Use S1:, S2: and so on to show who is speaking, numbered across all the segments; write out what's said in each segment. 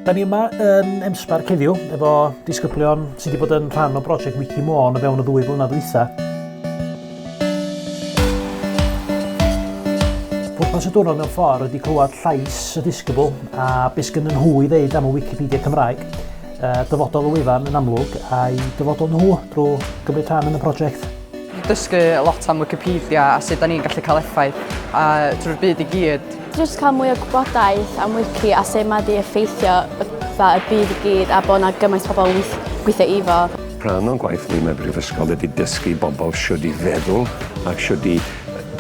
S1: Da ni yma yn M SParc heddiw efo disgyblion sydd wedi bod yn rhan o brosiect WiciMôn o fewn y 2 blynedd dwytha. Pwrpas y diwrnod mewn ffordd wedi clywed llais y disgybl a beth sgyn nhw i ddeud am y Wicipedia Cymraeg, dyfodol y wefan yn amlwg a'i dyfodol nhw drwy gymryd rhan yn y prosiect.
S2: Dysgu lot am Wikipedia a sut da ni'n gallu cael effaith drwy'r byd i gyd.
S3: Jyst cael mwy o gwybodaeth am Wiki a sut mae wedi effeithio y byd i gyd a bod yna gymaint pobl gweithio efo.
S4: Rhan o'n gwaith ni mewn brifysgol ydy dysgu bobl siwr i feddwl ac siwr i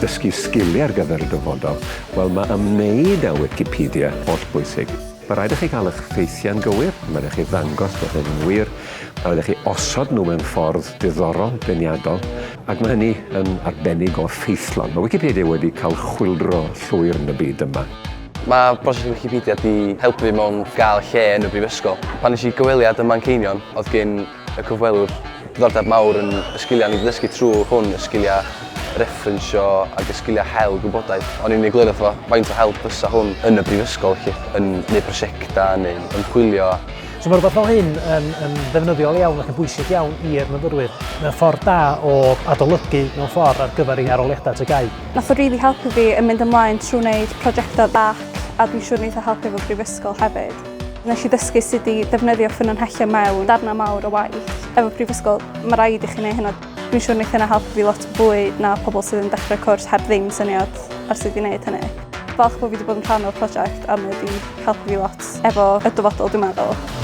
S4: dysgu sgiliau ar gyfer y dyfodol. Wel, mae ymwneud â Wikipedia holl bwysig. Mae rhaid i chi cael eich ffeithiau'n gywir, mae rhaid i chi ddangos bod hyn yn wir, a rhaid i chi osod nhw mewn ffordd diddorol, beniadol, ac mae hynny yn arbennig o ffeithlon. Mae Wikipedia wedi cael chwildro llwyr yn y byd yma.
S5: Mae brosiect Wikipedia wedi helpu fi mewn gael lle yn y brifysgol. Pan nes I gyfweliad ym Manceinion, oedd gen y cyfwelwr diddordeb mawr yn y sgiliau ni wedi dysgu trwy hwn, y sgiliau referensio ac y sgiliau hel gwybodaeth. O'n i'n egluro efo faint o help fysa hwn yn y brifysgol, yn gwneud prosiectau neu ymchwilio.
S1: So mae rhywbeth fel hyn yn ddefnyddiol iawn ac yn bwysig iawn i'r myfyrwyr. Mae'n ffordd da o adolygu mewn ffordd ar gyfer ei arholiadau tygau.
S6: Nath o rili helpu fi yn mynd ymlaen trwy wneud prosiectau bach a dwi'n siŵr wneud o helpu efo brifysgol hefyd. Nes I ddysgu sut I defnyddio ffynonellau mewn darnau mawr o waith. Efo brifysgol, mae rhaid I chi wneud hynny. Dwi'n siŵr wneud hynny helpu fi lot fwy na pobl sydd yn dechrau cwrs heb ddim syniad ar sut I wneud hynny. Falch bod fi wedi bod yn rhan o'r prosiect a mae wedi helpu fi lot efo y dyfodol dwi'n meddwl.